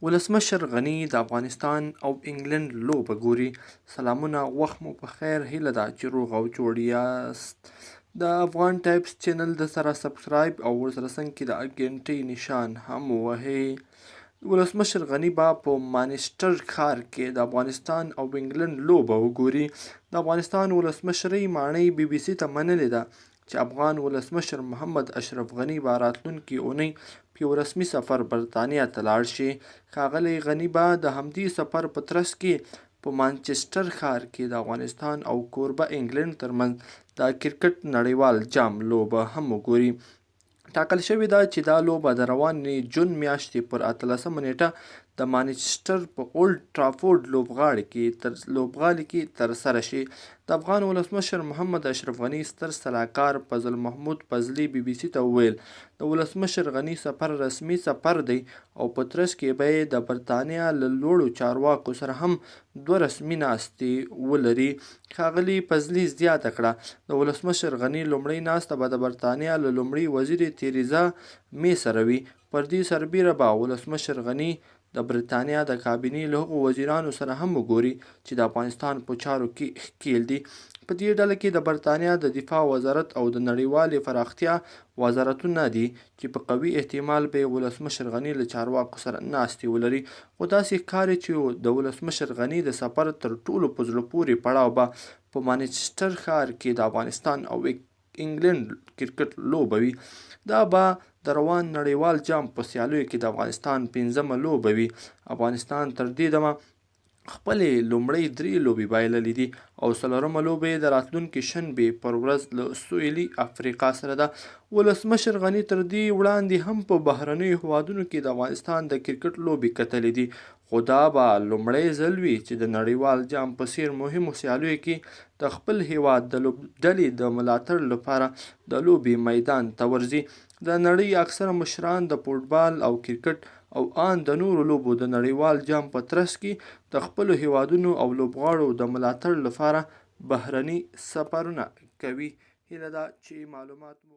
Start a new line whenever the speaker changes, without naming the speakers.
ولسمشر غني د افغانستان او انګلند لوبه ګوري. سلامونه، وخت مو په خیر. هیله ده چې روغ او جوړ یاست. د افغان ټایپس چینل د سره سبسکرایب او ورسره څنګ کې د ګنټۍ نشان هم ووهئ. ولسمشر غني به په مانچسټر ښار کې د افغانستان او انګلند لوبه وګوري. د افغانستان ولسمشرۍ ماڼۍ BBC ته منلې ده چې افغان ولسمشر محمد اشرف غني به راتلونکې اونۍ په یو رسمي سفر برطانیه ته لاړ شي. ښاغلی غني به د همدې سفر په ترڅ کې په مانچسټر ښار کې د افغانستان او کوربه انګلند ترمنځ د کرکټ نړیوال جام لوبه هم وګوري. ټاکل شوې ده چې دا لوبه د روانې جون میاشتې پر 18 نیټه د مانچسټر په اولډ ټرافورډ لوبغالي کې ترسره شي. د افغان ولسمشر محمد اشرف غني ستر سلاکار فضل محمود فضلي BBC ته وویل د ولسمشر غني سفر رسمي سفر دی او په ترڅ کې به یې د برطانیه له لوړو چارواکو سره هم دوه رسمي ناستې ولري. ښاغلي فضلي زیاته کړه د ولسمشر غني لومړۍ ناسته به د برطانیه له لومړۍ وزیرې تیریزا مې سره وي. پر دې سربیره به ولسمشر غني د برطانیه د کابینې له هغو وزیرانو سره هم وګوري چې د افغانستان په چارو کې ښکیل دي. په دې ډله کې د برطانیه د دفاع وزارت او د نړیوالې پراختیا وزارتونه دي چې په قوي احتمال به ولسمشر غني له چارواکو سره ناستې ولري. خو داسې ښکاري چې د ولسمشر غني د سفر تر ټولو په زړه پورې پړاو به په مانچسټر ښار کې د افغانستان او انګلند کرکټ لوبه وي. دا به د روان نړیوال جام په سیالیو کې د افغانستان 5مه لوبه وي. افغانستان تر دې دمه خپلې لومړۍ 3 لوبې بایللې دي او 4مه لوبه یې د راتلونکې شنبې پر ورځ له سویلي افریقا سره ده. ولسمشر غني تر دې وړاندې هم په بهرنیو هیوادونو کې د افغانستان د کرکټ لوبې کتلې دي، خو دا به لومړی ځل وي چې د نړیوال جام په څیر مهمو سیالیو کې د خپل هیواد د لوبډلې د ملاتړ لپاره د لوبې میدان ته ورځي. د نړۍ اکثره مشران د فوټبال او کرکټ او ان د نورو لوبو د نړیوال جام په ترڅ کې د خپلو هیوادونو او لوبغاړو د ملاتړ لپاره بهرني سفرونه کوي. هیله ده چې معلومات مو